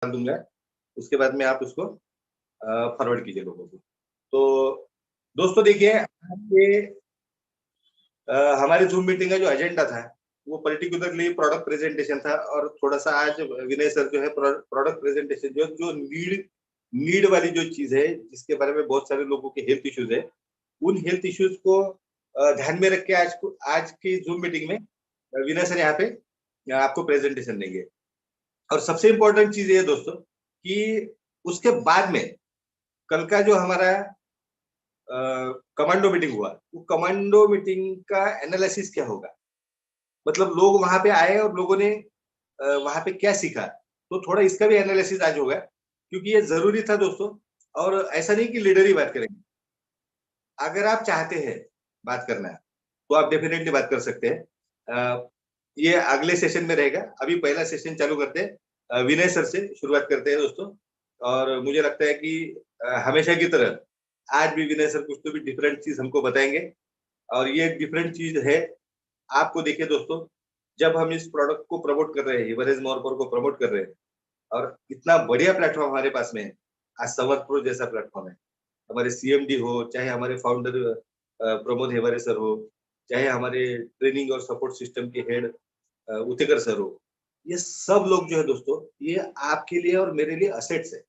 दूंगा, उसके बाद में आप उसको फॉरवर्ड कीजिए लोगों को। तो दोस्तों देखिए, आज ये हमारी जूम मीटिंग का जो एजेंडा था वो पर्टिकुलरली प्रोडक्ट प्रेजेंटेशन था, और थोड़ा सा आज विनय सर जो है प्रोडक्ट प्रेजेंटेशन जो नीड वाली जो चीज है, जिसके बारे में बहुत सारे लोगों के हेल्थ इश्यूज है, उन हेल्थ इश्यूज को ध्यान में रख के आज की जूम मीटिंग में विनय सर यहाँ पे आपको प्रेजेंटेशन देंगे। और सबसे इम्पोर्टेंट चीज ये है दोस्तों कि उसके बाद में कल का जो हमारा कमांडो मीटिंग हुआ, वो कमांडो मीटिंग का एनालिसिस क्या होगा, मतलब लोग वहां पे आए और लोगों ने वहां पे क्या सीखा, तो थोड़ा इसका भी एनालिसिस आज होगा, क्योंकि ये जरूरी था दोस्तों। और ऐसा नहीं कि लीडर ही बात करेंगे, अगर आप चाहते हैं बात करना तो आप डेफिनेटली बात कर सकते हैं। ये अगले सेशन में रहेगा, अभी पहला सेशन चालू करते हैं, विनय सर से शुरुआत करते हैं दोस्तों। और मुझे लगता है कि हमेशा की तरह आज भी विनय सर कुछ तो भी डिफरेंट चीज हमको बताएंगे, और ये डिफरेंट चीज है। आपको देखिए दोस्तों, जब हम इस प्रोडक्ट को प्रमोट कर रहे हैं, एवरेज मोरपर को प्रमोट कर रहे हैं, और इतना बढ़िया प्लेटफॉर्म हमारे पास में है, आज संवाद प्रो जैसा प्लेटफॉर्म है, हमारे सीएमडी हो, चाहे हमारे फाउंडर प्रमोद हेवारे सर हो, चाहे हमारे ट्रेनिंग और सपोर्ट सिस्टम के हेड उतेकर सर हो, ये सब लोग जो है दोस्तों, ये आपके लिए और मेरे लिए असेट्स है,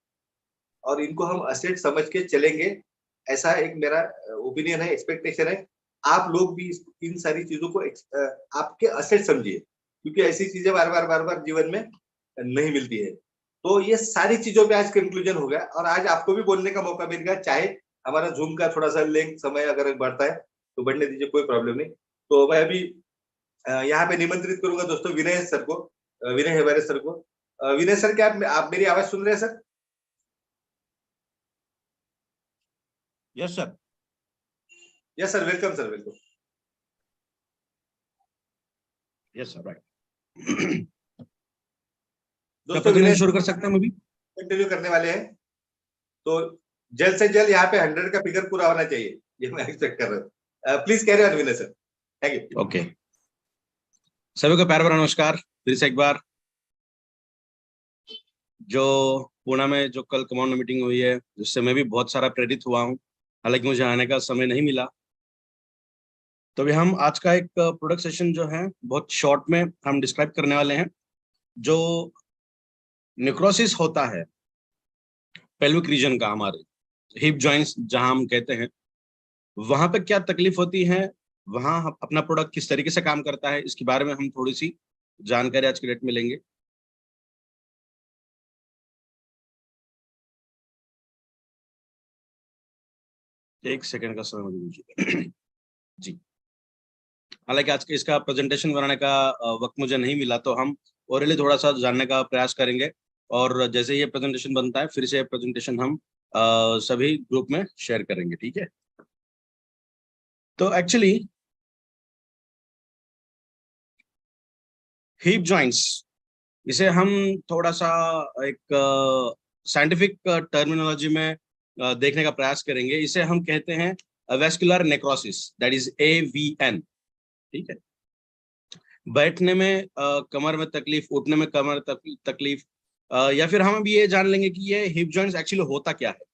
और इनको हम असेट समझ के चलेंगे, ऐसा एक मेरा ओपिनियन है, एक्सपेक्टेशन है। आप लोग भी इन सारी चीजों को आपके असेट समझिए, क्योंकि ऐसी चीजें बार बार जीवन में नहीं मिलती है। तो ये सारी चीजों पे आज कंक्लूजन हो गया, और आज आपको भी बोलने का मौका मिल गया, चाहे हमारा जूम का थोड़ा सा लेंथ समय अगर बढ़ता है तो बढ़ने दीजिए, कोई प्रॉब्लम नहीं। तो मैं अभी यहाँ पे निमंत्रित करूंगा दोस्तों विनय सर को, विनय हेवारे सर को। विनय सर, क्या आप मेरी आवाज सुन रहे हैं sir? Yes sir. Yes sir, welcome sir, welcome. Yes sir, right. दोस्तों विनय शुरू कर सकते हैं, हम अभी कंटिन्यू करने वाले हैं, तो जल्द से जल्द यहाँ पे 100 का फिगर पूरा होना चाहिए, ये मैं एक्सपेक्ट कर रहा हूँ। Please carry on Vinay sir, thank you. Okay, सभी को प्यार भरा नमस्कार फिर से एक बार। जो पुणे में जो कल कमांडो मीटिंग हुई है, जिससे मैं भी बहुत सारा प्रेरित हुआ हूँ, हालांकि मुझे आने का समय नहीं मिला। तो अभी हम आज का एक प्रोडक्ट सेशन जो है बहुत शॉर्ट में हम डिस्क्राइब करने वाले हैं। जो नेक्रोसिस होता है पेल्विक रीजन का, हमारे हिप जॉइंट्स जहां हम कहते हैं, वहां पे क्या तकलीफ होती है, वहां अपना प्रोडक्ट किस तरीके से काम करता है, इसके बारे में हम थोड़ी सी जानकारी आज के डेट में लेंगे। एक सेकंड का समय दीजिए जी। हालांकि आज के इसका प्रेजेंटेशन बनाने का वक्त मुझे नहीं मिला, तो हम ओरली थोड़ा सा जानने का प्रयास करेंगे, और जैसे ये प्रेजेंटेशन बनता है फिर से प्रेजेंटेशन हम सभी ग्रुप में शेयर करेंगे, ठीक है। तो एक्चुअली हिप जॉइंट्स, इसे हम थोड़ा सा एक साइंटिफिक टर्मिनोलॉजी में देखने का प्रयास करेंगे। इसे हम कहते हैं vascular necrosis, that is AVN, ठीक है। बैठने में कमर में तकलीफ, उठने में कमर तकलीफ, या फिर हम अभी ये जान लेंगे कि ये हिप जॉइंट्स एक्चुअली होता क्या है।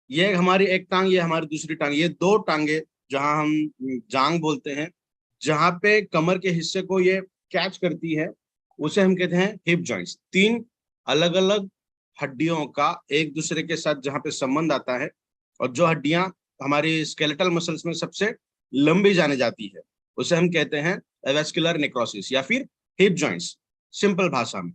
ये हमारी एक टांग, ये हमारी दूसरी टांग, ये दो टांगे जहां हम जांग बोलते हैं, जहां पे कमर के हिस्से को ये कैच करती है, उसे हम कहते हैं हिप जॉइंट्स। तीन अलग अलग हड्डियों का एक दूसरे के साथ जहां पे संबंध आता है, और जो हड्डियां हमारी स्केलेटल मसल्स में सबसे लंबी जाने जाती है, उसे हम कहते हैं वेस्कुलर नेक्रोसिस या फिर हिप जॉइंट्स, सिंपल भाषा में।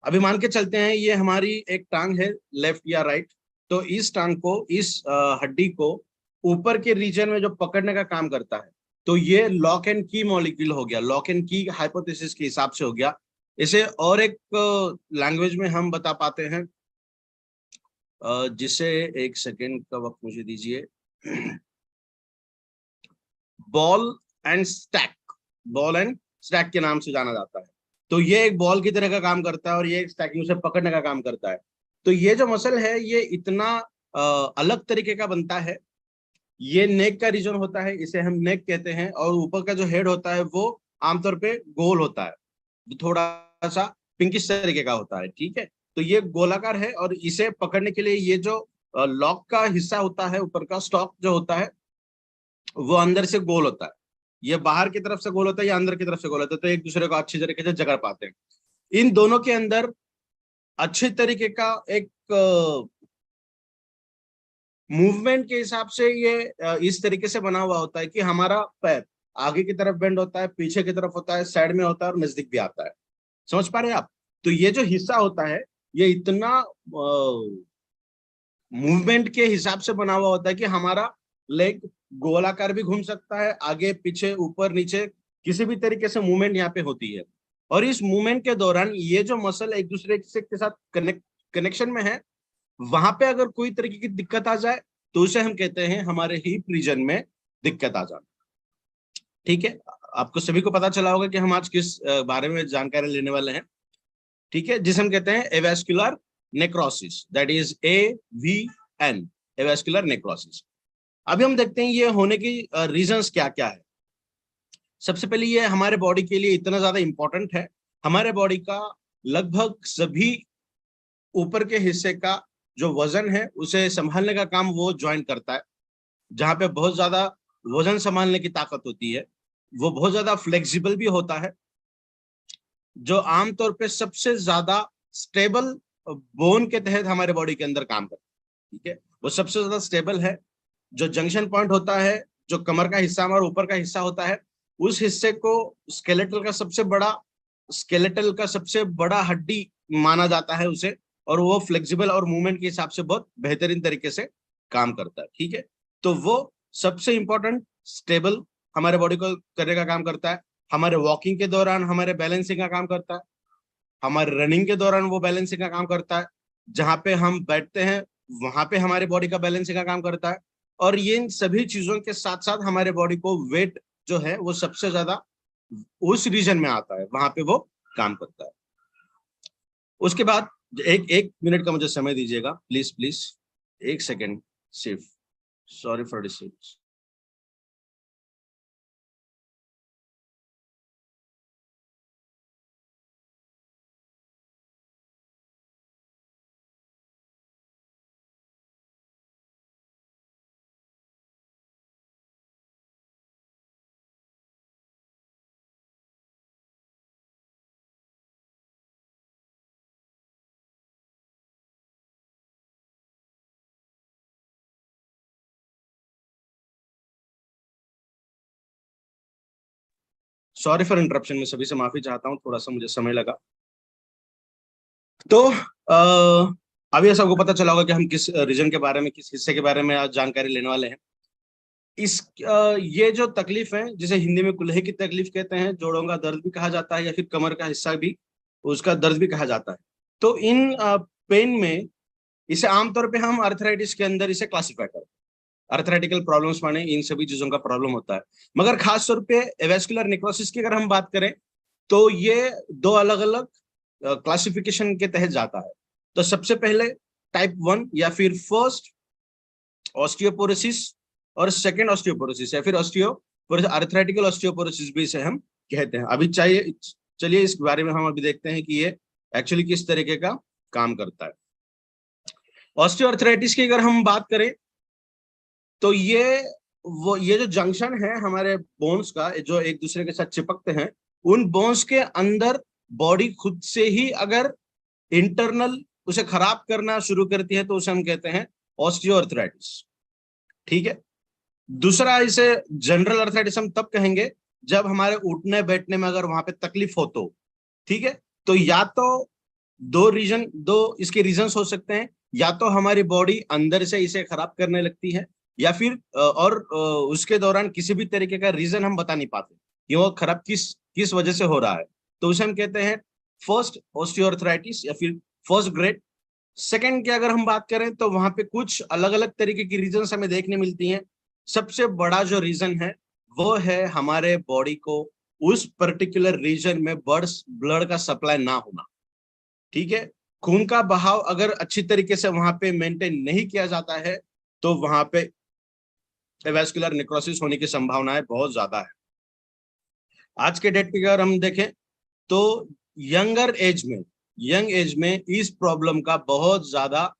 अभी मान के चलते हैं ये हमारी एक टांग है, लेफ्ट या राइट, तो इस टांग को, इस हड्डी को ऊपर के रीजन में जो पकड़ने का काम करता है, तो ये लॉक एंड की मॉलिक्यूल हो गया, लॉक एंड की हाइपोथेसिस के हिसाब से हो गया। इसे और एक लैंग्वेज में हम बता पाते हैं, जिसे एक सेकेंड का वक्त मुझे दीजिए, ball and stack, ball and stack के नाम से जाना जाता है। तो ये एक बॉल की तरह का काम करता है, और ये एक स्टैकिंग से पकड़ने का काम करता है। तो ये जो मसल है ये इतना अलग तरीके का बनता है। ये नेक का रीजन होता है, इसे हम नेक कहते हैं, और ऊपर का जो हेड होता है वो आमतौर पे गोल होता है, थोड़ा सा पिंकिश तरीके का होता है, ठीक है। तो ये गोलाकार है और इसे पकड़ने के लिए ये जो लॉक का हिस्सा होता है, ऊपर का स्टॉक जो होता है वो अंदर से गोल होता है, ये बाहर की तरफ से गोल होता है या अंदर की तरफ से गोल होता है, तो एक दूसरे को अच्छी तरीके से जकड़ पाते हैं। इन दोनों के अंदर अच्छे तरीके का एक मूवमेंट के हिसाब से ये इस तरीके से बना हुआ होता है कि हमारा पैर आगे की तरफ बेंड होता है, पीछे की तरफ होता है, साइड में होता है और नजदीक भी आता है। समझ पा रहे हैं आप? तो ये जो हिस्सा होता है ये इतना मूवमेंट के हिसाब से बना हुआ होता है कि हमारा लेग गोलाकार भी घूम सकता है, आगे पीछे ऊपर नीचे किसी भी तरीके से मूवमेंट यहाँ पे होती है। और इस मूवमेंट के दौरान ये जो मसल एक दूसरे से के साथ कनेक्शन में है, वहां पे अगर कोई तरीके की दिक्कत आ जाए तो उसे हम कहते हैं हमारे हिप रीजन में दिक्कत आ जाना। ठीक है, आपको सभी को पता चला होगा कि हम आज किस बारे में जानकारी लेने वाले हैं, ठीक है, जिसे हम कहते हैं avascular necrosis, that is AVN, avascular necrosis. अभी हम देखते हैं ये होने की रीजंस क्या क्या है। सबसे पहले ये हमारे बॉडी के लिए इतना ज्यादा इंपॉर्टेंट है, हमारे बॉडी का लगभग सभी ऊपर के हिस्से का जो वजन है उसे संभालने का काम वो ज्वाइन करता है। जहां पे बहुत ज्यादा वजन संभालने की ताकत होती है, वो बहुत ज्यादा फ्लेक्सिबल भी होता है। जो आमतौर पे सबसे ज्यादा स्टेबल बोन के तहत हमारे बॉडी के अंदर काम करता है, ठीक है, वो सबसे ज्यादा स्टेबल है। जो जंक्शन पॉइंट होता है, जो कमर का हिस्सा हमारा ऊपर का हिस्सा होता है, उस हिस्से को स्केलेटल का सबसे बड़ा हड्डी माना जाता है उसे, और वो फ्लेक्सिबल और मूवमेंट के हिसाब से बहुत बेहतरीन तरीके से काम करता है, ठीक है। तो वो सबसे इंपॉर्टेंट स्टेबल हमारे बॉडी को करने का काम करता है। हमारे वॉकिंग के दौरान हमारे बैलेंसिंग का काम करता है, हमारे रनिंग के दौरान वो बैलेंसिंग का काम करता है, जहां पे हम बैठते हैं वहां पे हमारे बॉडी का बैलेंसिंग का काम करता है। और ये सभी चीजों के साथ साथ हमारे बॉडी को वेट जो है वो सबसे ज्यादा उस रीजन में आता है, वहां पे वो काम करता है। उसके बाद एक एक मिनट का मुझे समय दीजिएगा, प्लीज प्लीज, एक सेकेंड सिर्फ, sorry for disturbance. Sorry for interruption, में सभी से माफी चाहता हूँ, थोड़ा सा मुझे समय लगा। तो अभी ऐसा आपको पता चला होगा कि हम किस रीजन के बारे में, किस हिस्से के बारे में आज जानकारी लेने वाले हैं। ये जो तकलीफ है जिसे हिंदी में कुल्हे की तकलीफ कहते हैं, जोड़ों का दर्द भी कहा जाता है या फिर कमर का हिस्सा भी उसका दर्द भी कहा जाता है। तो इन पेन में इसे आमतौर पे हम अर्थराइटिस के अंदर इसे क्लासिफाई करते हैं। अर्थराइटिकल प्रॉब्लम्स माने इन सभी चीजों का प्रॉब्लम होता है, मगर खास तौर पे एवास्कुलर नेक्रोसिस की अगर हम बात करें तो ये दो अलग अलग क्लासिफिकेशन के तहत जाता है। तो सबसे पहले टाइप 1 या फिर फर्स्ट ऑस्टियोपोरोसिस और सेकंड ऑस्टियोपोरोसिस या फिर अर्थराइटिकल ऑस्टियोपोरोसिस भी इसे हम कहते हैं। अभी चलिए इस बारे में हम अभी देखते हैं कि ये एक्चुअली किस तरीके का काम करता है। ऑस्टियोआर्थराइटिस की अगर हम बात करें तो ये जो जंक्शन है हमारे बोन्स का, जो एक दूसरे के साथ चिपकते हैं, उन बोन्स के अंदर बॉडी खुद से ही अगर इंटरनल उसे खराब करना शुरू करती है तो उसे हम कहते हैं ऑस्टियोआर्थराइटिस, ठीक है। दूसरा, इसे जनरल अर्थराइटिस हम तब कहेंगे जब हमारे उठने बैठने में अगर वहां पे तकलीफ हो तो, ठीक है। तो या तो दो इसके रीजंस हो सकते हैं, या तो हमारी बॉडी अंदर से इसे खराब करने लगती है, या फिर उसके दौरान किसी भी तरीके का रीजन हम बता नहीं पाते कि वो खराब किस वजह से हो रहा है, तो उसे हम कहते हैं फर्स्ट ऑस्टियोआर्थराइटिस या फिर फर्स्ट ग्रेड। सेकंड की अगर हम बात करें तो वहां पे कुछ अलग अलग तरीके की रीजंस हमें देखने मिलती हैं। सबसे बड़ा जो रीजन है वो है हमारे बॉडी को उस पर्टिकुलर रीजन में ब्लड का सप्लाई ना होना, ठीक है। खून का बहाव अगर अच्छी तरीके से वहां पे मेंटेन नहीं किया जाता है तो वहां पे एवास्कुलर नेक्रोसिस होने की संभावनाएं बहुत ज्यादा है। आज के डेट पे अगर हम देखें तो यंगर एज में यंग एज में इस प्रॉब्लम का बहुत ज्यादा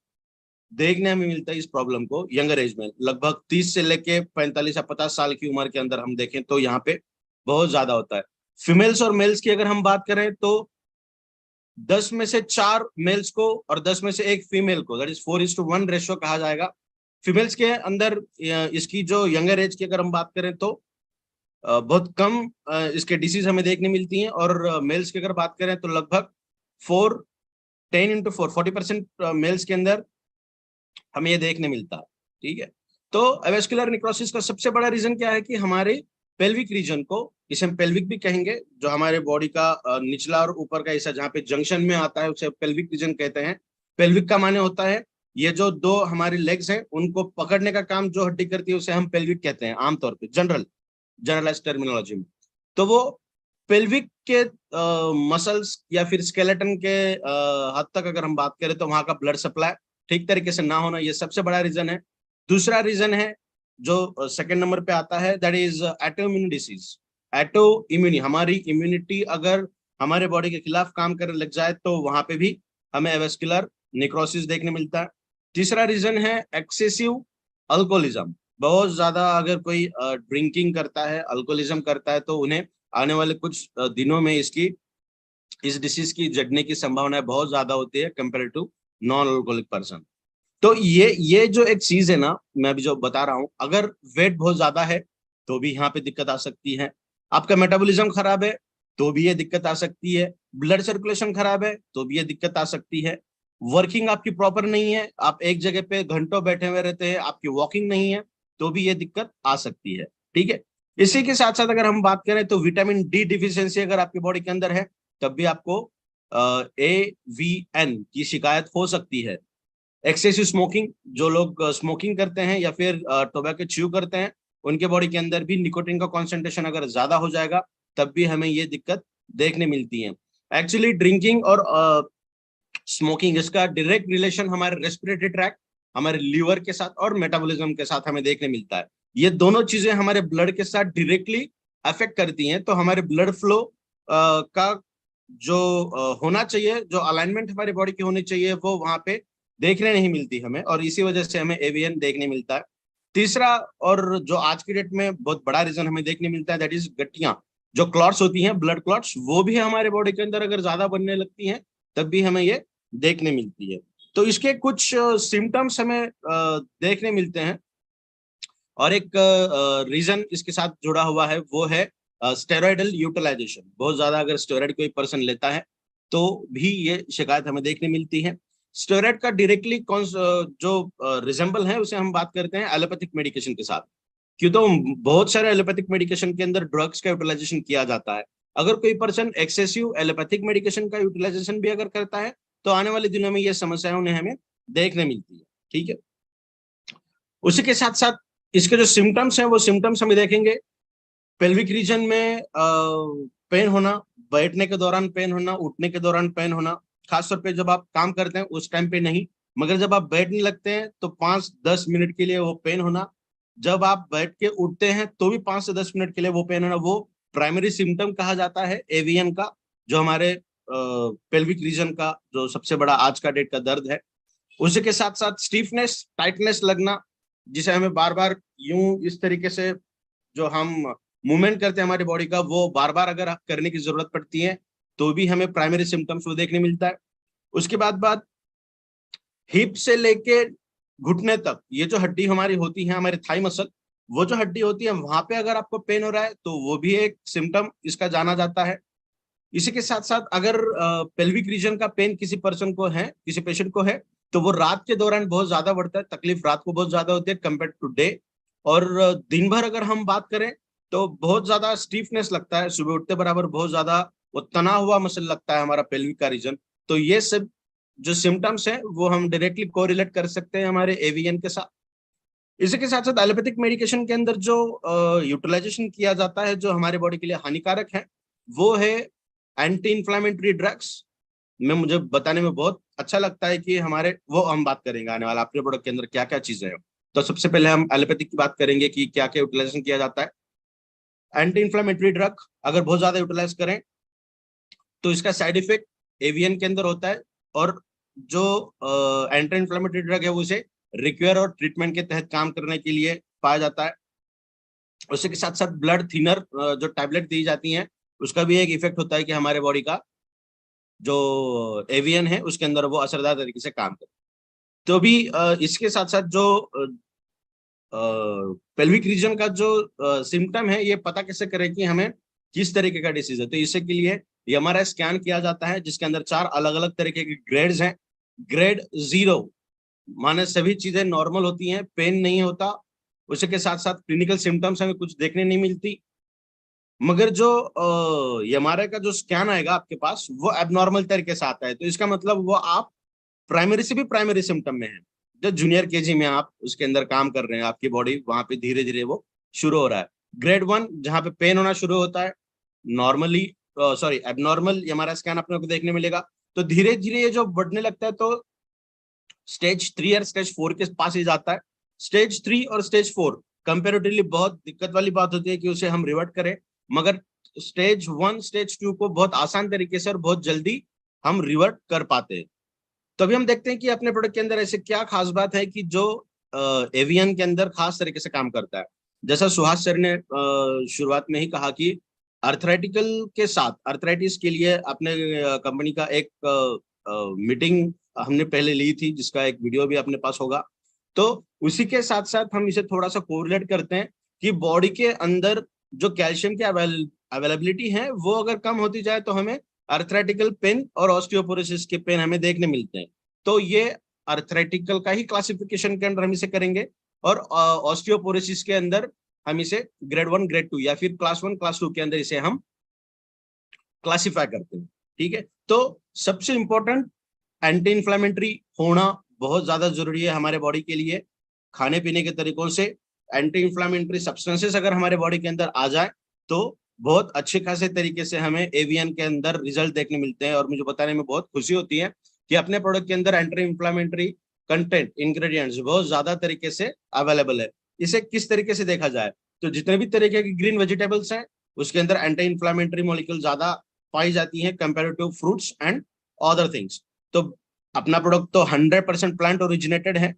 देखने में मिलता है। इस प्रॉब्लम को यंगर एज में लगभग 30 से लेके 45 या 50 साल की उम्र के अंदर हम देखें तो यहाँ पे बहुत ज्यादा होता है। फीमेल्स और मेल्स की अगर हम बात करें तो 10 में से 4 मेल्स को और 10 में से 1 फीमेल को, दैट इज 4:1 रेशियो कहा जाएगा। फीमेल्स के अंदर इसकी जो यंगर एज की अगर हम बात करें तो बहुत कम इसके डिसीज हमें देखने मिलती हैं, और मेल्स की अगर बात करें तो लगभग 10 into 4 40% मेल्स के अंदर हमें ये देखने मिलता है। ठीक है, तो एवेस्कुलर निक्रोसिस का सबसे बड़ा रीजन क्या है कि हमारे पेल्विक रीजन को, इसे हम पेल्विक भी कहेंगे, जो हमारे बॉडी का निचला और ऊपर का हिस्सा जहाँ पे जंक्शन में आता है उसे पेल्विक रीजन कहते हैं। पेल्विक का माने होता है ये जो दो हमारे लेग्स हैं उनको पकड़ने का काम जो हड्डी करती है उसे हम पेल्विक कहते हैं आमतौर पे, जनरलाइज टर्मिनोलॉजी में। तो वो पेल्विक के मसल्स या फिर स्केलेटन के हद तक अगर हम बात करें तो वहां का ब्लड सप्लाई ठीक तरीके से ना होना, ये सबसे बड़ा रीजन है। दूसरा रीजन है जो सेकंड नंबर पे आता है, that is auto immune disease. Auto immune, हमारी इम्यूनिटी अगर हमारे बॉडी के खिलाफ काम करने लग जाए तो वहां पे भी हमें एवेस्कुलर निक्रोसिस देखने मिलता है। तीसरा रीजन है एक्सेसिव अल्कोहलिज्म। बहुत ज्यादा अगर कोई ड्रिंकिंग करता है, अल्कोहलिज्म करता है, तो उन्हें आने वाले कुछ दिनों में इस डिसीज की जड़ने की संभावना बहुत ज्यादा होती है compare to non alcoholic person. तो ये जो एक चीज है ना, मैं अभी जो बता रहा हूं, अगर वेट बहुत ज्यादा है तो भी यहाँ पे दिक्कत आ सकती है। आपका मेटाबॉलिज्म खराब है तो भी ये दिक्कत आ सकती है। ब्लड सर्कुलेशन खराब है तो भी ये दिक्कत आ सकती है। वर्किंग आपकी प्रॉपर नहीं है, आप एक जगह पे घंटों बैठे हुए रहते हैं, आपकी वॉकिंग नहीं है, तो भी ये दिक्कत आ सकती है। ठीक है, इसी के साथ साथ अगर हम बात करें तो विटामिन डी डिफिशियंसी अगर आपकी बॉडी के अंदर है तब भी आपको AVN की शिकायत हो सकती है। एक्सेसिव स्मोकिंग, जो लोग स्मोकिंग करते हैं या फिर टोबैको च्यू करते हैं, उनके बॉडी के अंदर भी निकोटीन का कॉन्सेंट्रेशन अगर ज्यादा हो जाएगा तब भी हमें ये दिक्कत देखने मिलती है। एक्चुअली ड्रिंकिंग और स्मोकिंग, इसका डायरेक्ट रिलेशन हमारे रेस्पिरेटरी ट्रैक्ट, हमारे लीवर के साथ और मेटाबॉलिज्म के साथ हमें देखने मिलता है। ये दोनों चीजें हमारे ब्लड के साथ डायरेक्टली अफेक्ट करती हैं। तो हमारे ब्लड फ्लो का जो होना चाहिए, जो अलाइनमेंट हमारी बॉडी की होनी चाहिए, वो वहां पे देखने नहीं मिलती हमें, और इसी वजह से हमें AVN देखने मिलता है। तीसरा, और जो आज की डेट में बहुत बड़ा रीजन हमें देखने मिलता है, दैट इज गठियां, जो क्लॉट्स होती हैं, ब्लड क्लॉट्स, वो भी हमारे बॉडी के अंदर अगर ज्यादा बनने लगती हैं तब भी हमें ये देखने मिलती है। तो इसके कुछ सिम्टम्स हमें देखने मिलते हैं, और एक रीजन इसके साथ जुड़ा हुआ है वो है स्टेरॉइडल यूटिलाइजेशन। बहुत ज्यादा अगर स्टेरॉइड कोई पर्सन लेता है तो भी ये शिकायत हमें देखने मिलती है। स्टेरॉइड का डायरेक्टली जो रिजेंबल है उसे हम बात करते हैं एलोपैथिक मेडिकेशन के साथ, क्यों तो बहुत सारे एलोपैथिक मेडिकेशन के अंदर ड्रग्स का यूटिलाइजेशन किया जाता है। अगर कोई पर्सन एक्सेसिव एलोपैथिक मेडिकेशन का यूटिलाइजेशन भी अगर करता है तो आने वाले दिनों में ये समस्याएं उन्हें हमें देखने मिलती है। ठीक है, उसी के साथ साथ इसके जो सिम्टम्स हैं वो सिम्टम्स हम देखेंगे। पेल्विक रीजन में पेन होना, बैठने के दौरान पेन होना, उठने के दौरान पेन होना, खासतौर पे जब आप काम करते हैं उस टाइम पे नहीं, मगर जब आप बैठने लगते हैं तो 5-10 मिनट के लिए वो पेन होना। जब आप बैठ के उठते हैं तो भी 5 से 10 मिनट के लिए वो पेन होना, वो प्राइमरी सिम्टम कहा जाता है AVN का, जो हमारे पेल्विक रीजन का जो सबसे बड़ा आज का डेट का दर्द है। उसी के साथ साथ स्टीफनेस, टाइटनेस लगना, जिसे हमें बार बार यूं इस तरीके से जो हम मूवमेंट करते हैं हमारी बॉडी का, वो बार बार अगर करने की जरूरत पड़ती है तो भी हमें प्राइमरी सिम्टम्स वो देखने मिलता है। उसके बाद हिप से लेके घुटने तक ये जो हड्डी हमारी होती है, हमारे थाई मसल, वो जो हड्डी होती है वहां पे अगर आपको पेन हो रहा है तो वो भी एक सिम्टम इसका जाना जाता है। इसी के साथ साथ अगर पेल्विक रीजन का पेन किसी पर्सन को है, किसी पेशेंट को है, तो वो रात के दौरान बहुत ज्यादा बढ़ता है, तकलीफ रात को बहुत ज्यादा होती है कंपेयर टू डे। और दिन भर अगर हम बात करें तो बहुत ज्यादा स्टीफनेस लगता है, सुबह उठते बराबर बहुत ज्यादा वो तना हुआ मसल लगता है हमारा पेल्विक का रीजन। तो ये सब जो सिम्टम्स हैं वो हम डायरेक्टली कोरिलेट कर सकते हैं हमारे AVN के साथ। इसी के साथ साथ एलोपैथिक मेडिकेशन के अंदर जो यूटिलाइजेशन किया जाता है जो हमारे बॉडी के लिए हानिकारक है, वो है एंटी इंफ्लेमेटरी ड्रग्स। में मुझे बताने में बहुत अच्छा लगता है कि हमारे, वो हम बात करेंगे आने वाला अपने प्रोडक्ट के अंदर क्या क्या चीजें हैं। तो सबसे पहले हम एलोपैथिक की बात करेंगे कि क्या क्या यूटिलाइजेशन किया जाता है। एंटी इंफ्लेमेटरी ड्रग अगर बहुत ज्यादा यूटिलाइज करें तो इसका साइड इफेक्ट एवीएन के अंदर होता है, और जो एंटी इन्फ्लेमेटरी ड्रग है वो उसे रिक्वायर और ट्रीटमेंट के तहत काम करने के लिए पाया जाता है। उसी के साथ साथ ब्लड थिनर जो टैबलेट दी जाती हैं, उसका भी एक इफेक्ट होता है कि हमारे बॉडी का जो एवीएन है उसके अंदर वो असरदार तरीके से काम करे। तो भी इसके साथ साथ जो पेल्विक रीजन का जो सिम्टम है, ये पता कैसे करें कि हमें किस तरीके का डिसीज है। तो इसके के लिए ये हमारा स्कैन किया जाता है, जिसके अंदर 4 अलग अलग तरीके के ग्रेड्स हैं। ग्रेड 0 माने सभी चीजें नॉर्मल होती हैं, पेन नहीं होता, उसके साथ साथ क्लिनिकल सिम्टम्स हमें कुछ देखने नहीं मिलती। मगर जो हमारे का जो स्कैन आएगा आपके पास वो एबनॉर्मल तरीके से आता है, तो इसका मतलब वो आप प्राइमरी से भी प्राइमरी सिम्टम में है। जो जूनियर केजी में आप उसके अंदर काम कर रहे हैं, आपकी बॉडी वहां पे धीरे धीरे वो शुरू हो रहा है। ग्रेड 1 जहाँ पे पेन होना शुरू होता है, नॉर्मली सॉरी एबनॉर्मल हमारा स्कैन अपने को देखने मिलेगा। तो धीरे धीरे ये जो बढ़ने लगता है तो स्टेज 3 और स्टेज 4 के पास ही जाता है। स्टेज 3 और स्टेज 4 कंपेरेटिवली बहुत दिक्कत वाली बात होती है कि उसे हम रिवर्ट करें, मगर स्टेज 1 स्टेज 2 को बहुत आसान तरीके से और बहुत जल्दी हम रिवर्ट कर पाते हैं। तो अभी हम देखते हैं कि अपने प्रोडक्ट के अंदर ऐसे क्या खास बात है कि जो एवीएन के अंदर खास तरीके से काम करता है। जैसा सुहास सर ने शुरुआत में ही कहा कि अर्थराइटिकल के साथ अर्थराइटिस के लिए अपने कंपनी का एक मीटिंग हमने पहले ली थी, जिसका एक वीडियो भी अपने पास होगा। तो उसी के साथ साथ हम इसे थोड़ा सा कोरिलेट करते हैं कि बॉडी के अंदर जो कैल्शियम की अवेलेबिलिटी है वो अगर कम होती जाए तो हमें अर्थराइटिकल पेन और ऑस्टियोपोरोसिस के पेन हमें देखने मिलते हैं। तो ये अर्थराइटिकल का ही क्लासिफिकेशन के अंदर हम इसे करेंगे, और ऑस्टियोपोरोसिस के अंदर हम इसे ग्रेड 1 ग्रेड 2 या फिर क्लास 1 क्लास 2 के अंदर इसे हम क्लासिफाई करते हैं। ठीक है, तो सबसे इंपॉर्टेंट एंटी इन्फ्लेमेटरी होना बहुत ज्यादा जरूरी है हमारे बॉडी के लिए। खाने पीने के तरीकों से एंटी इन्फ्लेमेटरी सब्सटेंसेस अगर हमारे बॉडी के अंदर आ जाए तो बहुत अच्छे खासे तरीके से हमें एवीएन के अंदर रिजल्ट देखने मिलते हैं। और मुझे बताने में बहुत खुशी होती है कि अपने प्रोडक्ट के अंदर एंटी इन्फ्लेमेटरी कंटेंट इंग्रेडिएंट्स बहुत ज्यादा तरीके से अवेलेबल है। इसे किस तरीके से देखा जाए तो जितने भी तरीके की ग्रीन वेजिटेबल्स हैं उसके अंदर एंटी इन्फ्लेमेटरी मॉलिक्यूल ज्यादा पाई जाती है compare to fruits and other things. तो अपना प्रोडक्ट तो 100% प्लांट ओरिजिनेटेड है,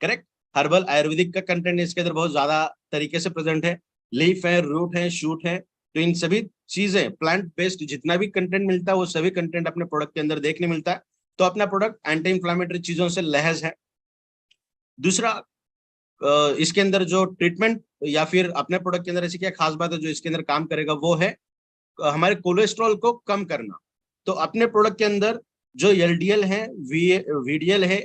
करेक्ट। हर्बल आयुर्वेदिक का कंटेंट इसके अंदर बहुत ज्यादा तरीके से प्रेजेंट है। लीफ है, रूट है, शूट है, तो इन सभी चीजें प्लांट बेस्ड जितना भी कंटेंट मिलता है वो सभी कंटेंट अपने प्रोडक्ट के अंदर देखने मिलता है। तो अपना प्रोडक्ट एंटी इंफ्लेमेटरी चीजों से लैस है। दूसरा, इसके अंदर जो ट्रीटमेंट या फिर अपने प्रोडक्ट के अंदर ऐसी क्या खास बात है जो इसके अंदर काम करेगा, वो है हमारे कोलेस्ट्रॉल को कम करना। तो अपने प्रोडक्ट के अंदर जो एलडीएल है, वीडीएल है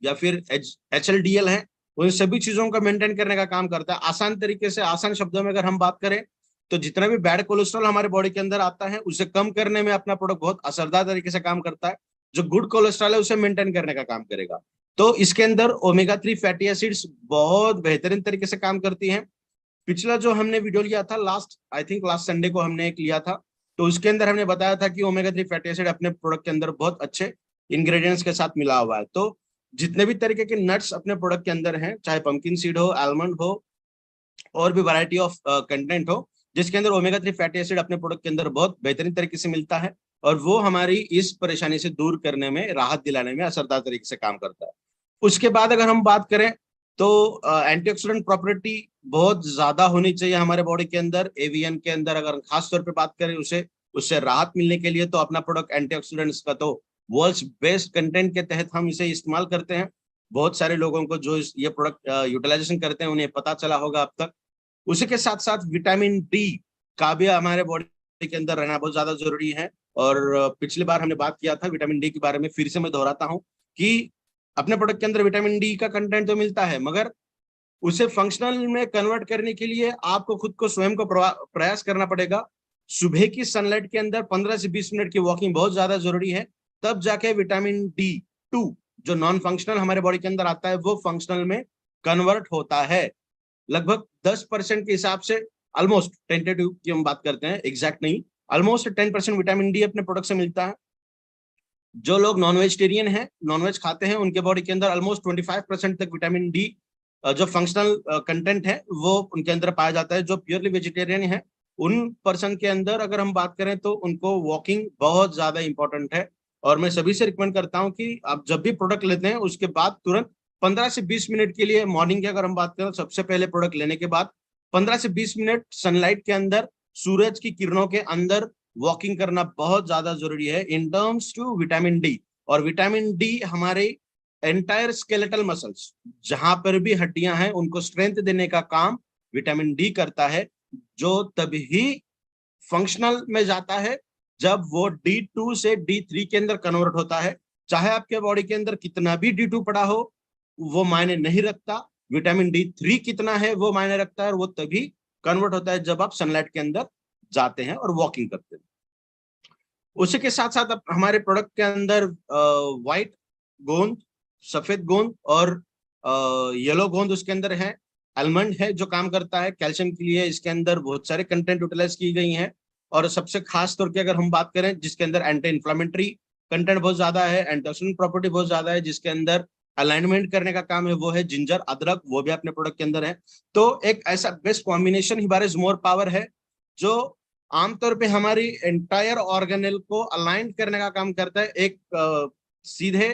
या फिर एचएलडीएल है, उन सभी चीजों को मेंटेन करने का काम करता है। आसान तरीके से, आसान शब्दों में अगर हम बात करें तो जितना भी बैड कोलेस्ट्रॉल हमारे बॉडी के अंदर आता है उसे कम करने में अपना प्रोडक्ट बहुत असरदार तरीके से काम करता है। जो गुड कोलेस्ट्रॉल है उसे मेंटेन करने का काम करेगा। तो इसके अंदर ओमेगा 3 फैटी एसिड्स बहुत बेहतरीन तरीके से काम करती हैं। पिछला जो हमने वीडियो लिया था last, I think last Sunday को हमने एक लिया था, तो उसके अंदर हमने बताया था कि ओमेगा 3 फैटी एसिड अपने प्रोडक्ट के अंदर बहुत अच्छे इंग्रेडिएंट्स के साथ मिला हुआ है। तो जितने भी तरीके के नट्स अपने प्रोडक्ट के अंदर हैं, चाहे पंपकिन सीड हो, आलमंड हो, और भी वैरायटी ऑफ कंटेंट हो, जिसके अंदर ओमेगा 3 फैटी एसिड अपने प्रोडक्ट के अंदर बहुत बेहतरीन तरीके से मिलता है, और वो हमारी इस परेशानी से दूर करने में, राहत दिलाने में असरदार तरीके से काम करता है। उसके बाद अगर हम बात करें तो एंटीऑक्सीडेंट प्रॉपर्टी बहुत ज्यादा होनी चाहिए हमारे बॉडी के अंदर। एवीएन के अंदर अगर खास तौर पे बात करें उससे राहत मिलने के लिए, तो अपना प्रोडक्ट एंटीऑक्सीडेंट्स का तो वर्ल्ड्स बेस्ट कंटेंट के तहत हम इसे इस्तेमाल करते हैं। बहुत सारे लोगों को जो ये प्रोडक्ट यूटिलाइजेशन करते हैं उन्हें पता चला होगा अब तक। उसी के साथ साथ विटामिन डी का भी हमारे बॉडी के अंदर रहना बहुत ज्यादा जरूरी है। और पिछली बार हमने बात किया था विटामिन डी के बारे में, फिर से मैं दोहराता हूँ कि अपने प्रोडक्ट के अंदर विटामिन डी का कंटेंट तो मिलता है, मगर उसे फंक्शनल में कन्वर्ट करने के लिए आपको खुद को स्वयं को प्रयास करना पड़ेगा। सुबह की सनलाइट के अंदर 15 से 20 मिनट की वॉकिंग बहुत ज्यादा जरूरी है, तब जाके विटामिन डी 2 जो नॉन फंक्शनल हमारे बॉडी के अंदर आता है वो फंक्शनल में कन्वर्ट होता है। लगभग 10% के हिसाब से, ऑलमोस्ट टेंटेटिव की हम बात करते हैं, एग्जैक्ट नहीं, ऑलमोस्ट 10% विटामिन डी अपने प्रोडक्ट से मिलता है। जो लोग नॉन वेजिटेरियन हैं, नॉनवेज खाते हैं, उनके बॉडी के अंदर ऑलमोस्ट 25% तक विटामिन डी जो फंक्शनल कंटेंट है वो उनके अंदर पाया जाता है। जो प्योरली वेजिटेरियन है उन पर्सन के अंदर अगर हम बात करें तो उनको वॉकिंग बहुत ज्यादा इंपॉर्टेंट है। और मैं सभी से रिकमेंड करता हूं कि आप जब भी प्रोडक्ट लेते हैं उसके बाद तुरंत 15 से 20 मिनट के लिए, मॉर्निंग की अगर हम बात करें, सबसे पहले प्रोडक्ट लेने के बाद 15 से 20 मिनट सनलाइट के अंदर, सूरज की किरणों के अंदर वॉकिंग करना बहुत ज्यादा जरूरी है in terms to vitamin D. और विटामिन डी हमारे एंटायर स्केलेटल मसल्स, जहां पर भी हड्डियां हैं, उनको स्ट्रेंथ देने का काम विटामिन डी करता है, जो तभी फंक्शनल में जाता है जब वो D2 से D3 के अंदर कन्वर्ट होता है। चाहे आपके बॉडी के अंदर कितना भी D2 पड़ा हो, वो मायने नहीं रखता। विटामिन D3 कितना है वो मायने रखता है, और वो तभी कन्वर्ट होता है जब आप सनलाइट के अंदर जाते हैं और वॉकिंग करते हैं। उसी के साथ साथ हमारे प्रोडक्ट के अंदर व्हाइट गोंद, सफेद गोंद और येलो गोंद उसके अंदर है। आलमंड है जो काम करता है कैल्शियम के लिए, इसके अंदर बहुत सारे कंटेंट यूटिलाइज की गई हैं। और सबसे खास तौर पे अगर हम बात करें, जिसके अंदर एंटी इन्फ्लामेटरी कंटेंट बहुत ज्यादा है, एंटीऑक्सीडेंट प्रॉपर्टी बहुत ज्यादा है, जिसके अंदर अलाइनमेंट करने का काम है, वो है जिंजर, अदरक, वो भी अपने प्रोडक्ट के अंदर है। तो एक ऐसा बेस्ट कॉम्बिनेशन हिबारिस मोर पावर है जो आमतौर पे हमारी एंटायर ऑर्गेनल को अलाइन करने का काम करता है। एक सीधे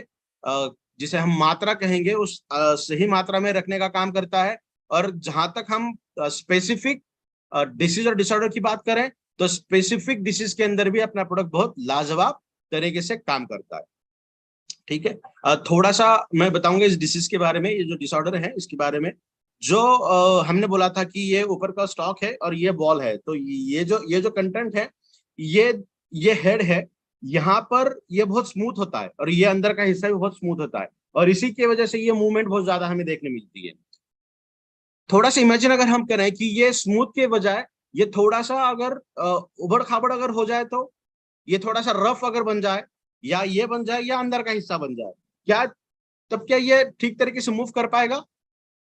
जिसे हम मात्रा कहेंगे, उस सही मात्रा में रखने का काम करता है। और जहां तक हम स्पेसिफिक डिसीज और डिसऑर्डर की बात करें, तो स्पेसिफिक डिसीज के अंदर भी अपना प्रोडक्ट बहुत लाजवाब तरीके से काम करता है। ठीक है, थोड़ा सा मैं बताऊंगा इस डिसीज के बारे में, ये जो डिसऑर्डर है इसके बारे में। जो हमने बोला था कि ये ऊपर का स्टॉक है और ये बॉल है, तो ये जो कंटेंट है, ये हेड है, यहाँ पर ये बहुत स्मूथ होता है और ये अंदर का हिस्सा भी बहुत स्मूथ होता है, और इसी की वजह से ये मूवमेंट बहुत ज्यादा हमें देखने मिलती है। थोड़ा सा इमेजिन अगर हम करें कि ये स्मूथ के बजाय ये थोड़ा सा अगर उबड़ खाबड़ अगर हो जाए, तो ये थोड़ा सा रफ अगर बन जाए, या ये बन जाए, या अंदर का हिस्सा बन जाए, क्या तब क्या ये ठीक तरीके से मूव कर पाएगा?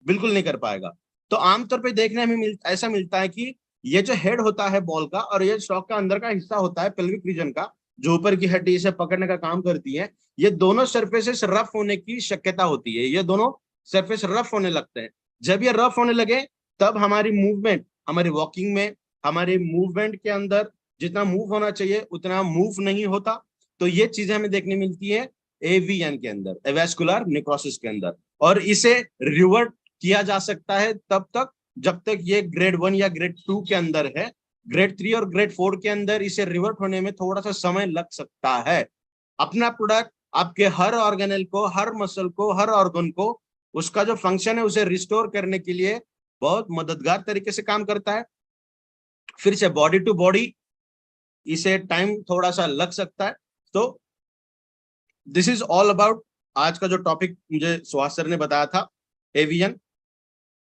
बिल्कुल नहीं कर पाएगा। तो आमतौर पे देखने में ऐसा मिलता है कि ये जो हेड होता है बॉल का, और ये स्टॉक का अंदर का हिस्सा होता है पेल्विक रीजन का, जो ऊपर की हड्डी इसे पकड़ने का काम करती है, ये दोनों सरफेसेस रफ होने की शक्यता होती है। ये दोनों सरफेस रफ होने लगते हैं। जब ये रफ होने लगे, तब हमारी मूवमेंट, हमारी वॉकिंग में, हमारे मूवमेंट के अंदर जितना मूव होना चाहिए उतना मूव नहीं होता। तो ये चीजें हमें देखने मिलती है एवीएन के अंदर, एवेस्कुलर नेक्रोसिस के अंदर। और इसे रिवर्ट किया जा सकता है तब तक जब तक ये ग्रेड 1 या ग्रेड 2 के अंदर है। ग्रेड 3 और ग्रेड 4 के अंदर इसे रिवर्ट होने में थोड़ा सा समय लग सकता है। अपना प्रोडक्ट आपके हर ऑर्गेनल को, हर मसल को, हर ऑर्गन को, उसका जो फंक्शन है उसे रिस्टोर करने के लिए बहुत मददगार तरीके से काम करता है। फिर से बॉडी टू बॉडी इसे टाइम थोड़ा सा लग सकता है। तो दिस इज ऑल अबाउट आज का जो टॉपिक मुझे सुहास सर ने बताया था, एवीएन।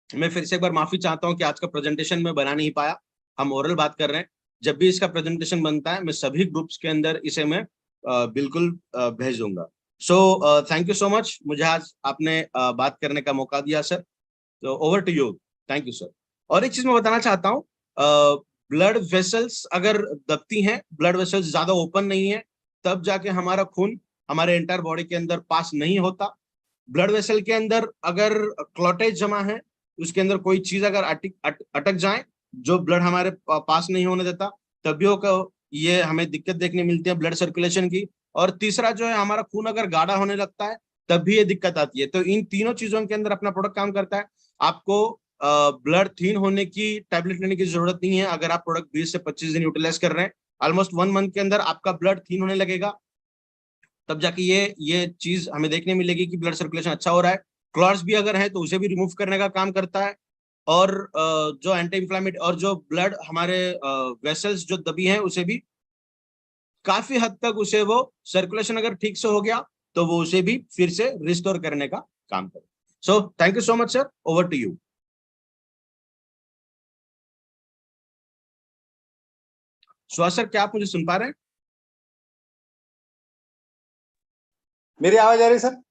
मैं फिर से एक बार माफी चाहता हूं कि आज का प्रेजेंटेशन में बना नहीं पाया, हम ओरल बात कर रहे हैं। जब भी इसका प्रेजेंटेशन बनता है, मैं सभी ग्रुप्स के अंदर इसे मैं बिल्कुल भेज दूंगा। सो थैंक यू सो मच, मुझे आज आपने बात करने का मौका दिया सर। तो over to you. Thank you sir. और एक चीज मैं बताना चाहता हूँ, ब्लड वेसल्स अगर दबती हैं, ब्लड वेसल्स ज्यादा ओपन नहीं है, तब जाके हमारा खून हमारे एंटायर बॉडी के अंदर पास नहीं होता। ब्लड वेसल के अंदर अगर क्लॉटेज जमा है, उसके अंदर कोई चीज अगर अटक जाए जो ब्लड हमारे पास नहीं होने देता, तभी का ये हमें दिक्कत देखने मिलती है ब्लड सर्कुलेशन की। और तीसरा जो है, हमारा खून अगर गाढ़ा होने लगता है, तब भी ये दिक्कत आती है। तो इन तीनों चीजों के अंदर अपना प्रोडक्ट काम करता है। आपको ब्लड थीन होने की टैबलेट लेने की जरूरत नहीं है। अगर आप प्रोडक्ट 20 से 25 दिन यूटिलाइज कर रहे हैं, ऑलमोस्ट 1 मंथ के अंदर आपका ब्लड थीन होने लगेगा। तब जाके ये चीज हमें देखने मिलेगी कि ब्लड सर्कुलेशन अच्छा हो रहा है। क्लॉट्स भी अगर है तो उसे भी रिमूव करने का काम करता है। और जो एंटी इंफ्लामेटरी और जो ब्लड हमारे वेसल्स जो दबी हैं, उसे भी काफी हद तक उसे वो सर्कुलेशन अगर ठीक से हो गया, तो वो उसे भी फिर से रिस्टोर करने का काम करे। So thank you so much sir, over to you. Suhas sir, क्या आप मुझे सुन पा रहे हैं? मेरी आवाज आ रही है sir?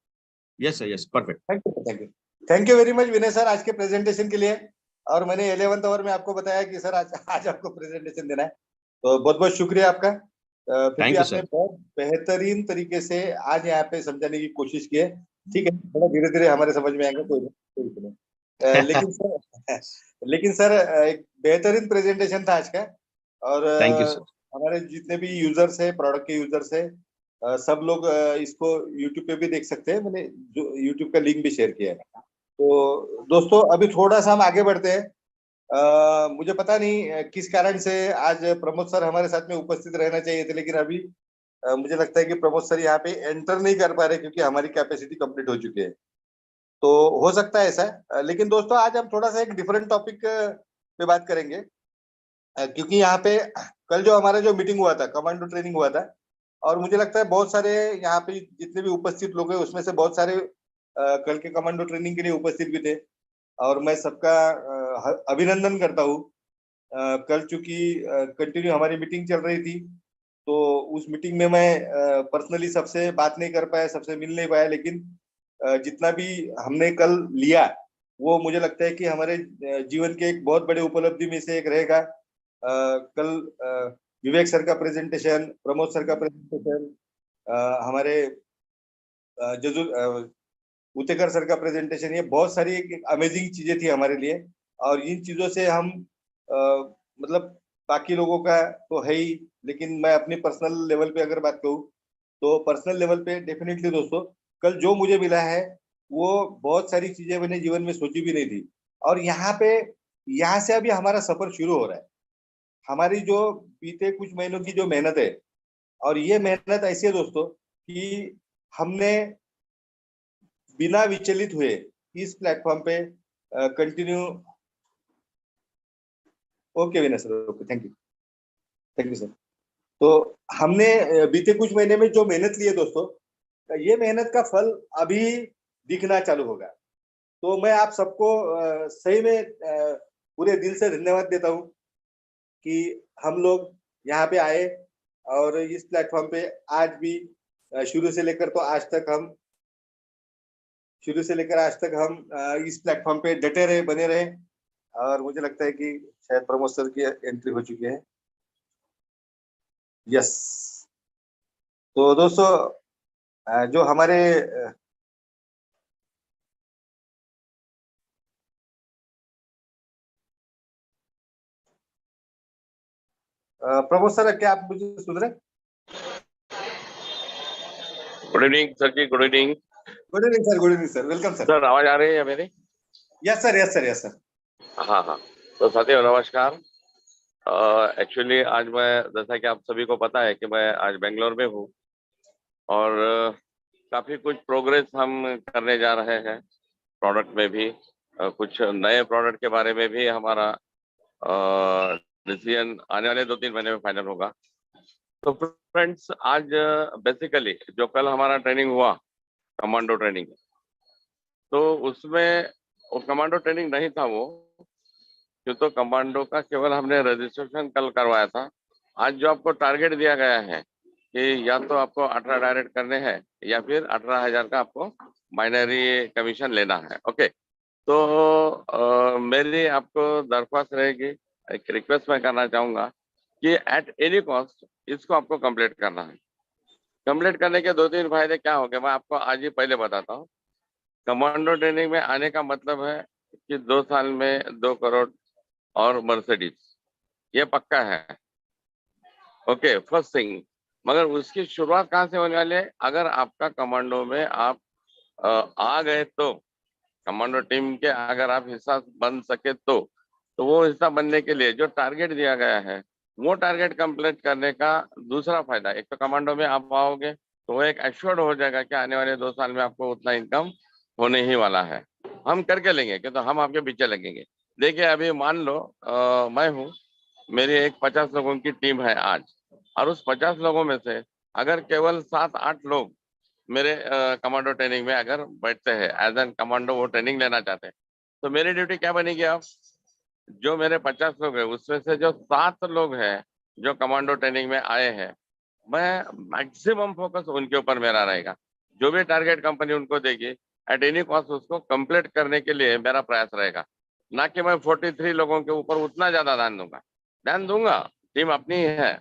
Yes sir, yes, perfect. Thank you, thank you, thank you very much Vinay sir, आज के प्रेजेंटेशन के लिए। और मैंने 11th आवर में आपको बताया कि सर आज आपको प्रेजेंटेशन देना है, तो बहुत बहुत शुक्रिया आपका। फिर भी थैंक यू आपने सर। बहुत बेहतरीन तरीके से आज यहाँ पे समझाने की कोशिश की है। ठीक है, थोड़ा धीरे धीरे हमारे समझ में आएंगे, कोई इशू नहीं। लेकिन सर एक बेहतरीन प्रेजेंटेशन था आज का। और थैंक यू सर। हमारे जितने भी यूजर्स है, प्रोडक्ट के यूजर्स है, सब लोग इसको यूट्यूब पे भी देख सकते हैं। मैंने जो यूट्यूब का लिंक भी शेयर किया है। तो दोस्तों अभी थोड़ा सा हम आगे बढ़ते हैं। मुझे पता नहीं किस कारण से आज प्रमोद सर हमारे साथ में उपस्थित रहना चाहिए थे, लेकिन अभी मुझे लगता है कि प्रमोद सर यहाँ पे एंटर नहीं कर पा रहे क्योंकि हमारी कैपेसिटी कंप्लीट हो चुकी है। तो हो सकता है ऐसा। लेकिन दोस्तों आज हम थोड़ा सा एक डिफरेंट टॉपिक पे बात करेंगे। क्योंकि यहाँ पे कल जो हमारा जो मीटिंग हुआ था, कमांडो ट्रेनिंग हुआ था, और मुझे लगता है बहुत सारे यहाँ पे जितने भी उपस्थित लोग हैं उसमें से बहुत सारे कल के कमांडो ट्रेनिंग के लिए उपस्थित भी थे। और मैं सबका अभिनंदन करता हूँ। कल चूंकि कंटिन्यू हमारी मीटिंग चल रही थी, तो उस मीटिंग में मैं पर्सनली सबसे बात नहीं कर पाया, सबसे मिल नहीं पाया, लेकिन जितना भी हमने कल लिया वो मुझे लगता है कि हमारे जीवन के एक बहुत बड़े उपलब्धि में से एक रहेगा। कल विवेक सर का प्रेजेंटेशन, प्रमोद सर का प्रेजेंटेशन, हमारे जजू उतेकर सर का प्रेजेंटेशन, ये बहुत सारी एक अमेजिंग चीजें थी हमारे लिए। और इन चीजों से हम अ, मतलब बाकी लोगों का तो है ही, लेकिन मैं अपनी पर्सनल लेवल पे अगर बात करूँ तो पर्सनल लेवल पे डेफिनेटली दोस्तों कल जो मुझे मिला है वो बहुत सारी चीजें मैंने जीवन में सोची भी नहीं थी। और यहाँ से अभी हमारा सफर शुरू हो रहा है। हमारी जो बीते कुछ महीनों की जो मेहनत है, और ये मेहनत ऐसी है दोस्तों कि हमने बिना विचलित हुए इस प्लेटफॉर्म पे continue. Okay Vinay sir, okay, thank you sir. तो हमने बीते कुछ महीने में जो मेहनत ली है दोस्तों, ये मेहनत का फल अभी दिखना चालू होगा। तो मैं आप सबको सही में पूरे दिल से धन्यवाद देता हूँ कि हम लोग यहाँ पे आए और इस प्लेटफॉर्म पे आज भी शुरू से लेकर आज तक हम इस प्लेटफॉर्म पे डटे रहे, बने रहे। और मुझे लगता है कि शायद प्रमोद सर की एंट्री हो चुकी है। यस। तो दोस्तों जो हमारे प्रमोद सर, क्या आप मुझे सुन रहे हैं? Good evening sir ji, good evening. Good evening sir, good evening sir, welcome sir. Sir आवाज आ रही है मेरी? Yes sir, yes sir, yes sir. हाँ हाँ, तो साथियों नमस्कार। एक्चुअली आज मैं, जैसा कि आप सभी को पता है कि मैं आज बेंगलोर में हूँ और काफी कुछ प्रोग्रेस हम करने जा रहे हैं प्रोडक्ट में भी। कुछ नए प्रोडक्ट के बारे में भी हमारा डिसीजन आने वाले 2-3 महीने में फाइनल होगा। तो फ्रेंड्स, आज बेसिकली जो कल हमारा ट्रेनिंग हुआ, कमांडो ट्रेनिंग, तो उसमें वो कमांडो ट्रेनिंग नहीं था वो, क्यों तो कमांडो का केवल हमने रजिस्ट्रेशन कल करवाया था। आज जो आपको टारगेट दिया गया है कि या तो आपको 18 डायरेक्ट करने हैं या फिर 18,000 का आपको बाइनरी कमीशन लेना है। ओके, तो मेरी आपको दरख्वास्त रहेगी, एक रिक्वेस्ट मैं करना चाहूंगा कि एट एनी कॉस्ट इसको आपको कंप्लीट करना है। कंप्लीट करने के 2-3 फायदे क्या होंगे मैं आपको आज ही पहले बताता हूँ। कमांडो ट्रेनिंग में आने का मतलब है कि 2 साल में 2 करोड़ और मर्सिडीज, ये पक्का है। Okay, first thing. मगर उसकी शुरुआत कहाँ से होने वाली है? अगर आपका कमांडो में आप आ गए तो, कमांडो टीम के अगर आप हिस्सा बन सके तो वो हिस्सा बनने के लिए जो टारगेट दिया गया है वो टारगेट कंप्लीट करने का दूसरा फायदा, एक तो कमांडो में आप आओगे तो वो एक एश्योर्ड हो जाएगा कि आने वाले 2 साल में आपको उतना इनकम होने ही वाला है। हम करके लेंगे कि तो हम आपके पीछे लगेंगे। देखिए अभी मान लो मैं हूँ, मेरी एक 50 लोगों की टीम है आज, और उस 50 लोगों में से अगर केवल 7-8 लोग मेरे कमांडो ट्रेनिंग में अगर बैठते हैं, एज एन कमांडो वो ट्रेनिंग लेना चाहते हैं, तो मेरी ड्यूटी क्या बनेगी? अब जो मेरे 50 लोग हैं उसमें से जो 7 लोग हैं जो कमांडो ट्रेनिंग में आए हैं, मैं मैक्सिमम फोकस उनके ऊपर मेरा रहेगा। जो भी टारगेट कंपनी उनको देगी एट एनी कॉस्ट उसको कंप्लीट करने के लिए मेरा प्रयास रहेगा। ना कि मैं 43 लोगों के ऊपर उतना ज्यादा ध्यान दूंगा, टीम अपनी ही है,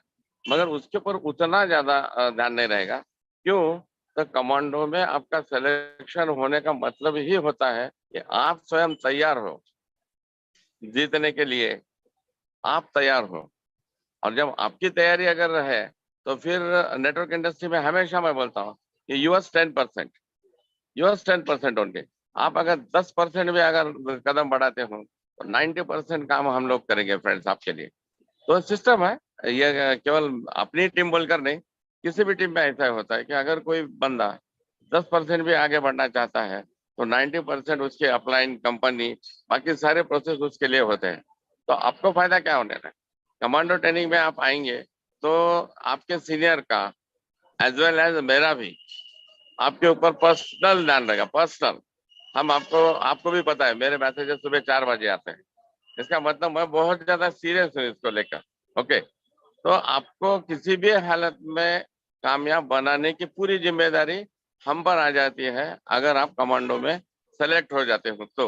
मगर उसके ऊपर उतना ज्यादा ध्यान नहीं रहेगा। क्यों? तो कमांडो में आपका सिलेक्शन होने का मतलब ही होता है कि आप स्वयं तैयार हो, जीतने के लिए आप तैयार हो। और जब आपकी तैयारी अगर है तो फिर नेटवर्क इंडस्ट्री में हमेशा मैं बोलता हूँ कि यूएस 10% ओनली। आप अगर 10% भी अगर कदम बढ़ाते हो तो 90% काम हम लोग करेंगे फ्रेंड्स आपके लिए। तो सिस्टम है ये, केवल अपनी टीम बोलकर नहीं, किसी भी टीम में ऐसा होता है कि अगर कोई बंदा 10% भी आगे बढ़ना चाहता है तो 90% उसके अपलाइन कंपनी बाकी सारे प्रोसेस उसके लिए होते हैं। तो आपको फायदा क्या होने है, कमांडो ट्रेनिंग में आप आएंगे तो आपके सीनियर का एज वेल एज मेरा भी आपके ऊपर पर्सनल ध्यान रहेगा, पर्सनल। हम आपको भी पता है मेरे मैसेजेस सुबह 4 बजे आते हैं, इसका मतलब मैं बहुत ज्यादा सीरियस हूँ इसको लेकर। ओके, तो आपको किसी भी हालत में कामयाब बनाने की पूरी जिम्मेदारी हम पर आ जाती है अगर आप कमांडो में सेलेक्ट हो जाते हो तो।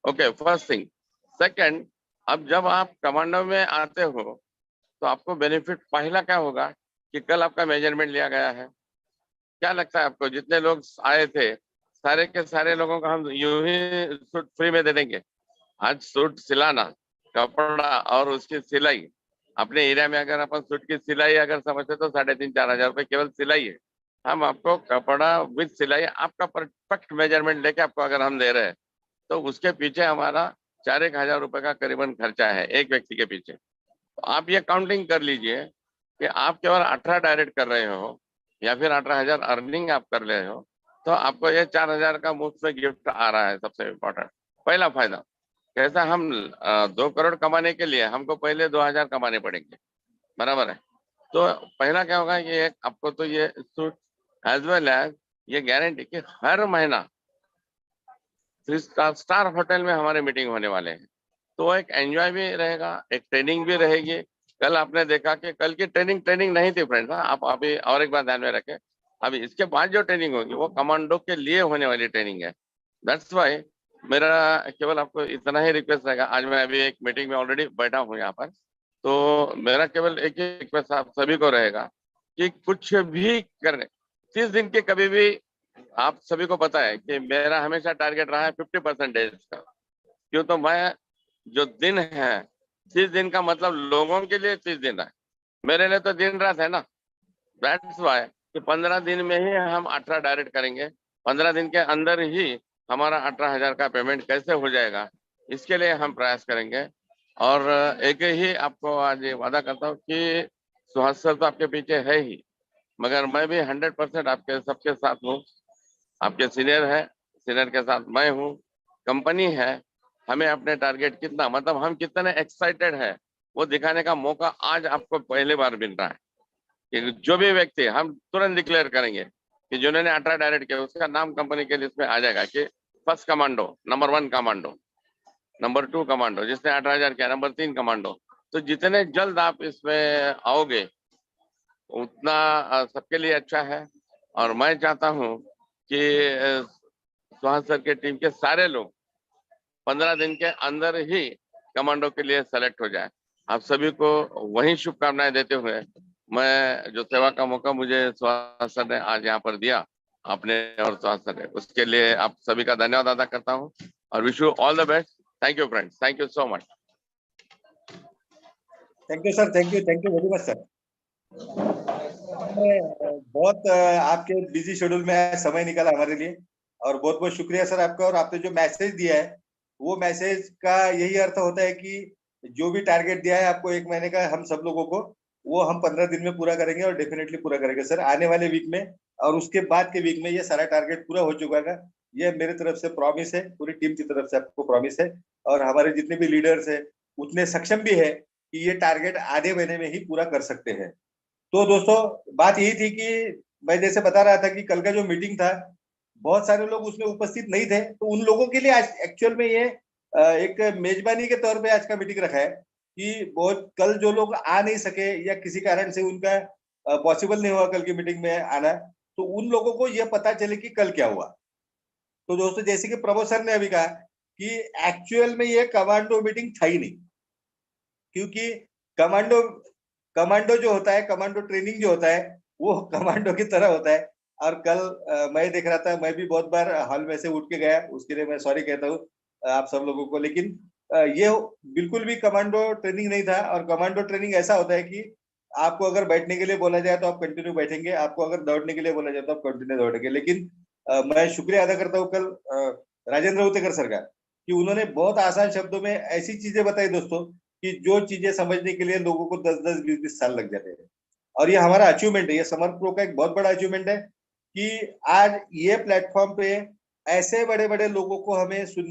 Okay, first thing. सेकंड, अब जब आप कमांडो में आते हो तो आपको बेनिफिट पहला क्या होगा कि कल आपका मेजरमेंट लिया गया है। क्या लगता है आपको जितने लोग आए थे सारे के सारे लोगों को हम यूं ही सूट फ्री में दे देंगे? आज सूट सिलाना, कपड़ा और उसकी सिलाई, अपने एरिया में अगर अपन सूट की सिलाई अगर समझते तो 3,500-4,000 रुपए केवल सिलाई है। हम आपको कपड़ा विद सिलाई आपका परफेक्ट मेजरमेंट लेके आपको अगर हम दे रहे हैं तो उसके पीछे हमारा 4,000 रुपए का करीबन खर्चा है एक व्यक्ति के पीछे। तो आप ये काउंटिंग कर लीजिए कि आप केवल 18 डायरेक्ट कर रहे हो या फिर 18,000 अर्निंग आप कर रहे हो तो आपको ये 4,000 का मुफ्त में गिफ्ट आ रहा है। सबसे इम्पोर्टेंट पहला फायदा, कैसा हम 2 करोड़ कमाने के लिए हमको पहले 2,000 कमाने पड़ेंगे, बराबर है। तो पहला क्या होगा, ये आपको तो ये सूट एज वेल एज ये गारंटी कि हर महीना 3 स्टार होटल में हमारे मीटिंग होने वाले हैं। तो एक एंजॉय भी रहेगा, एक ट्रेनिंग भी रहेगी। कल आपने देखा कि कल की ट्रेनिंग नहीं थी फ्रेंड्स। आप अभी और एक बात ध्यान में रखें, अभी इसके बाद जो ट्रेनिंग होगी वो कमांडो के लिए होने वाली ट्रेनिंग है। दैट्स वाई मेरा केवल आपको इतना ही रिक्वेस्ट रहेगा। आज मैं अभी एक मीटिंग में ऑलरेडी बैठा हूँ यहाँ पर, तो मेरा केवल एक ही रिक्वेस्ट आप सभी को रहेगा कि कुछ भी करने 30 दिन के कभी भी, आप सभी को पता है कि मेरा हमेशा टारगेट रहा है 50% का। क्यों, तो मैं जो दिन है 30 दिन का मतलब लोगों के लिए 30 दिन है, मेरे लिए तो दिन रात है ना। दैट्स वाई कि 15 दिन में ही हम 18 डायरेक्ट करेंगे। 15 दिन के अंदर ही हमारा 18,000 का पेमेंट कैसे हो जाएगा इसके लिए हम प्रयास करेंगे। और एक ही आपको आज ये वादा करता हूँ कि सुहास सर तो आपके पीछे है ही, मगर मैं भी 100% आपके सबके साथ हूँ। आपके सीनियर है, सीनियर के साथ मैं हूँ, कंपनी है। हमें अपने टारगेट कितना, मतलब हम कितने एक्साइटेड है वो दिखाने का मौका आज आपको पहली बार मिल रहा है कि जो भी व्यक्ति, हम तुरंत डिक्लेयर करेंगे कि जिन्होंने 18 डायरेक्ट किया उसका नाम कंपनी के लिस्ट में आ जाएगा कि first commando, number 1 commando, number 2 commando, जिसने 18,000 किया, नंबर 3 कमांडो। तो जितने जल्द आप इसमें आओगे उतना सबके लिए अच्छा है। और मैं चाहता हूँ कि सुहास सर के टीम के सारे लोग 15 दिन के अंदर ही कमांडो के लिए सेलेक्ट हो जाए। आप सभी को वही शुभकामनाएं देते हुए मैं जो सेवा का मौका मुझे सुहास सर ने आज यहाँ पर दिया, आपने और सुहास सर ने, उसके लिए आप सभी का धन्यवाद अदा करता हूँ और wish you all the best. Thank you friends, thank you so much. Thank you sir, thank you very much sir. बहुत आपके बिजी शेड्यूल में समय निकाला हमारे लिए और बहुत बहुत शुक्रिया सर आपका। और आपने जो मैसेज दिया है वो मैसेज का यही अर्थ होता है कि जो भी टारगेट दिया है आपको 1 महीने का हम सब लोगों को, वो हम 15 दिन में पूरा करेंगे और डेफिनेटली पूरा करेंगे सर आने वाले वीक में। और उसके बाद के वीक में ये सारा टारगेट पूरा हो चुका है। ये मेरे तरफ से प्रॉमिस है, पूरी टीम की तरफ से आपको प्रॉमिस है। और हमारे जितने भी लीडर्स है उतने सक्षम भी है कि ये टारगेट आधे महीने में ही पूरा कर सकते हैं। तो दोस्तों बात यही थी कि मैं जैसे बता रहा था कि कल का जो मीटिंग था बहुत सारे लोग उसमें उपस्थित नहीं थे, तो उन लोगों के लिए आज एक्चुअल में ये एक मेजबानी के तौर पे आज का मीटिंग रखा है कि बहुत कल जो लोग आ नहीं सके या किसी कारण से उनका पॉसिबल नहीं हुआ कल की मीटिंग में आना, तो उन लोगों को ये पता चले कि कल क्या हुआ। तो दोस्तों जैसे कि प्रभु सर ने अभी कहा कि एक्चुअल में ये कमांडो मीटिंग था ही नहीं, क्योंकि कमांडो कमांडो जो होता है, कमांडो ट्रेनिंग जो होता है वो कमांडो की तरह होता है। और कल मैं देख रहा था, मैं भी बहुत बार हॉल में से उठ के गया, उसके लिए मैं सॉरी कहता हूँ आप सब लोगों को। लेकिन ये बिल्कुल भी कमांडो ट्रेनिंग नहीं था। और कमांडो ट्रेनिंग ऐसा होता है कि आपको अगर बैठने के लिए बोला जाए तो आप कंटिन्यू बैठेंगे, आपको अगर दौड़ने के लिए बोला जाए तो आप कंटिन्यू दौड़ेंगे। लेकिन मैं शुक्रिया अदा करता हूँ कल राजेंद्र उतेकर सर का, कि उन्होंने बहुत आसान शब्दों में ऐसी चीजें बताई दोस्तों, कि जो चीजें समझने के लिए लोगों को 10-10, 20-20 साल लग जाते हैं। और ये हमारा अचीवमेंट है, ये समर प्रो का एक बहुत बड़ा अचीवमेंट है कि आज ये प्लेटफॉर्म पे ऐसे बड़े बड़े लोगों को हमें सुन